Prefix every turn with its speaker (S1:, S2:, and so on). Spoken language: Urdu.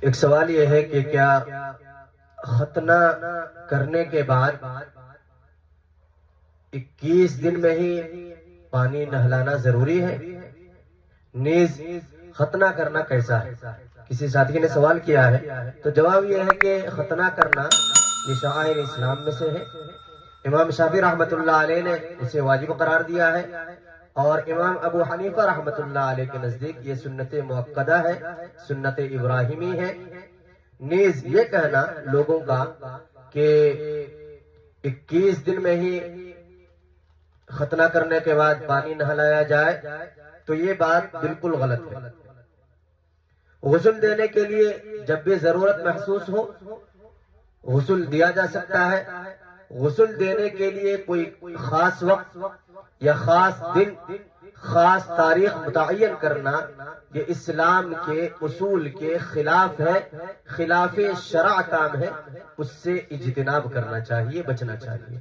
S1: ایک سوال یہ ہے کہ کیا ختنہ کرنے کے بعد 21 دن میں ہی پانی نہلانا ضروری ہے؟ نیز ختنہ کرنا کیسا ہے؟ کسی ساتھی نے سوال کیا ہے، تو جواب یہ ہے کہ ختنہ کرنا یہ شعائر اسلام میں سے ہے۔ امام شافعی رحمت اللہ علیہ نے اسے واجب قرار دیا ہے، اور امام ابو حنیفہ رحمت اللہ علیہ کے نزدیک یہ سنت مؤکدہ ہے، سنت ابراہیمی ہے۔ نیز یہ کہنا لوگوں کا کہ 21 دن میں ہی ختنہ کرنے کے بعد پانی نہلایا جائے، تو یہ بات بالکل غلط ہے۔ غسل دینے کے لیے جب بھی ضرورت محسوس ہو غسل دیا جا سکتا ہے۔ غسل دینے کے لیے کوئی خاص وقت یا خاص دن، خاص تاریخ متعین کرنا یہ اسلام کے اصول کے خلاف ہے، خلاف شرع کام ہے، اس سے اجتناب کرنا چاہیے، بچنا چاہیے۔